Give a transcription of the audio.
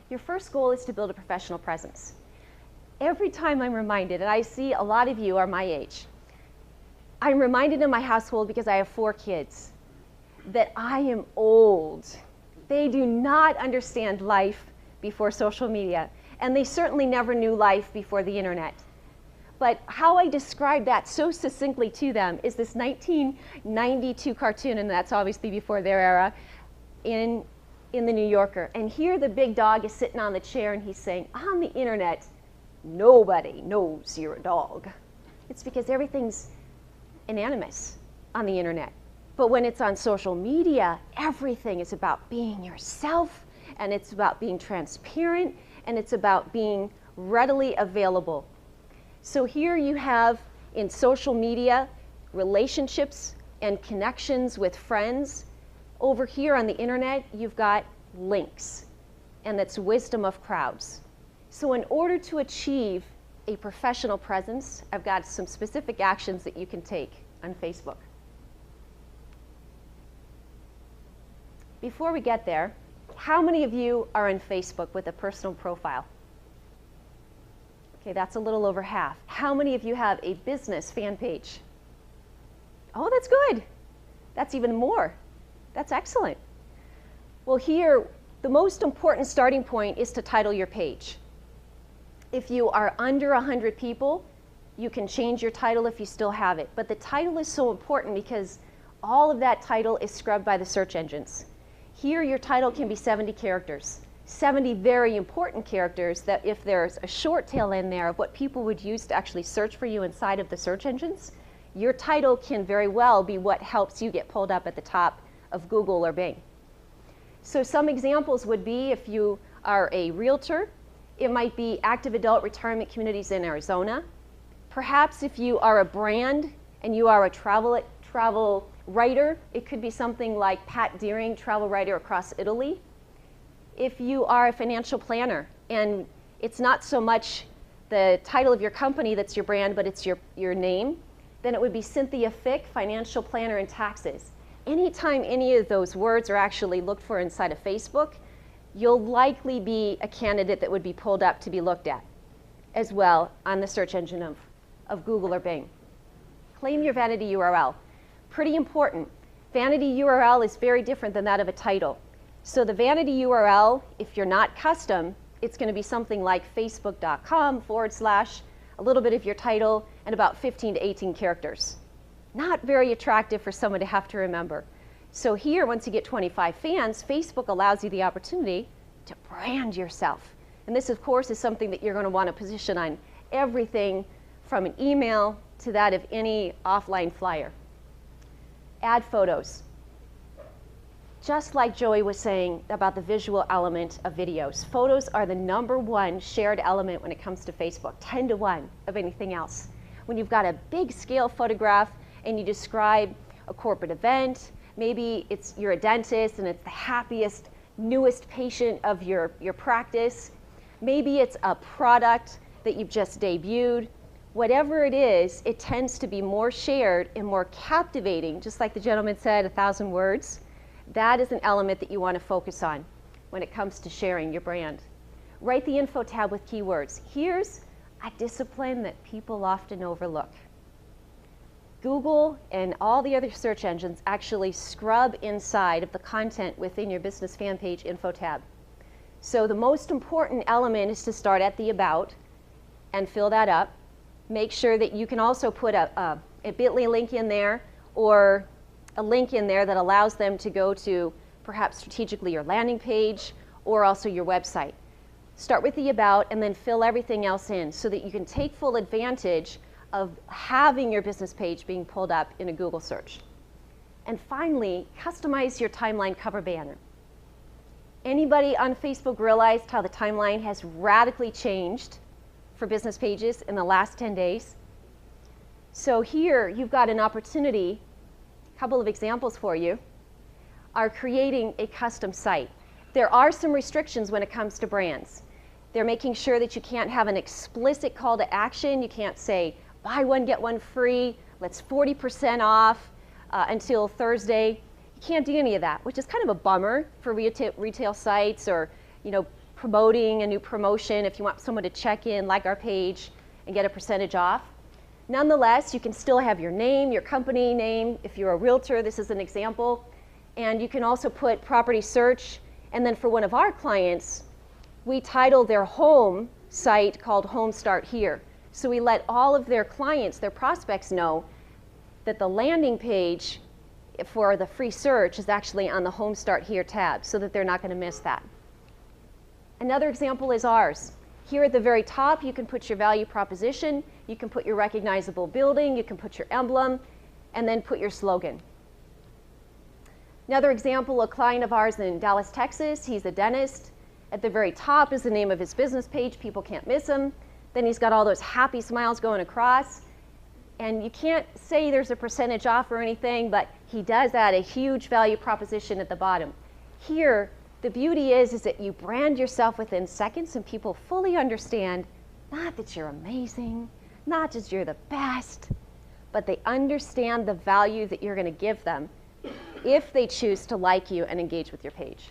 Your first goal is to build a professional presence. Every time I'm reminded, and I see a lot of you are my age, I'm reminded in my household, because I have 4 kids, that I am old. They do not understand life before social media, and they certainly never knew life before the internet. But how I describe that so succinctly to them is this 1992 cartoon, and that's obviously before their era, in the New Yorker. And here the big dog is sitting on the chair and he's saying, on the internet, nobody knows you're a dog. It's because everything's anonymous on the internet. But when it's on social media, everything is about being yourself, and it's about being transparent, and it's about being readily available. So here you have in social media relationships and connections with friends. Over here on the internet, you've got links, and that's wisdom of crowds. So in order to achieve a professional presence, I've got some specific actions that you can take on Facebook. Before we get there, how many of you are on Facebook with a personal profile? Okay, that's a little over half. How many of you have a business fan page? Oh, that's good. That's even more. That's excellent. Well, here, the most important starting point is to title your page. If you are under 100 people, you can change your title if you still have it. But the title is so important because all of that title is scrubbed by the search engines. Here, your title can be 70 characters. 70 very important characters that if there's a short tail in there of what people would use to actually search for you inside of the search engines, your title can very well be what helps you get pulled up at the top of Google or Bing. So some examples would be if you are a realtor, it might be active adult retirement communities in Arizona. Perhaps if you are a brand and you are a travel writer, it could be something like Pat Deering, travel writer across Italy. If you are a financial planner and it's not so much the title of your company that's your brand, but it's your name, then it would be Cynthia Fick, financial planner and taxes. Anytime any of those words are actually looked for inside of Facebook, you'll likely be a candidate that would be pulled up to be looked at as well on the search engine of Google or Bing. Claim your vanity URL. Pretty important. Vanity URL is very different than that of a title. So the vanity URL, if you're not custom, it's going to be something like facebook.com/ a little bit of your title and about 15 to 18 characters. Not very attractive for someone to have to remember. So here, once you get 25 fans, Facebook allows you the opportunity to brand yourself. And this, of course, is something that you're going to want to position on everything from an email to that of any offline flyer. Add photos. Just like Joey was saying about the visual element of videos, photos are the #1 shared element when it comes to Facebook, 10 to 1 of anything else. When you've got a big scale photograph and you describe a corporate event, maybe you're a dentist and it's the happiest, newest patient of your practice. Maybe it's a product that you've just debuted. Whatever it is, it tends to be more shared and more captivating, just like the gentleman said, 1,000 words. That is an element that you want to focus on when it comes to sharing your brand. Write the info tab with keywords. Here's a discipline that people often overlook. Google and all the other search engines actually scrub inside of the content within your business fan page info tab. So the most important element is to start at the about and fill that up. Make sure that you can also put a bit.ly link in there or a link in there that allows them to go to perhaps strategically your landing page or also your website. Start with the about and then fill everything else in so that you can take full advantage of having your business page being pulled up in a Google search. And finally, customize your timeline cover banner. Anybody on Facebook realized how the timeline has radically changed for business pages in the last 10 days? So here you've got an opportunity, a couple of examples for you, are creating a custom site. There are some restrictions when it comes to brands. They're making sure that you can't have an explicit call to action. You can't say, buy one, get one free, let's 40% off until Thursday. You can't do any of that, which is kind of a bummer for retail sites or promoting a new promotion, if you want someone to check in, like our page, and get a percentage off. Nonetheless, you can still have your name, your company name. If you're a realtor, this is an example. And you can also put property search. And then for one of our clients, we title their home site called Home Start Here. So we let all of their clients, their prospects, know that the landing page for the free search is actually on the Home Start Here tab, so that they're not going to miss that. Another example is ours. Here at the very top, you can put your value proposition, you can put your recognizable building, you can put your emblem, and then put your slogan. Another example, a client of ours in Dallas, Texas, he's a dentist. At the very top is the name of his business page, people can't miss him. Then he's got all those happy smiles going across. And you can't say there's a percentage off or anything, but he does add a huge value proposition at the bottom. Here, the beauty is that you brand yourself within seconds and people fully understand, not that you're amazing, not just you're the best, but they understand the value that you're going to give them if they choose to like you and engage with your page.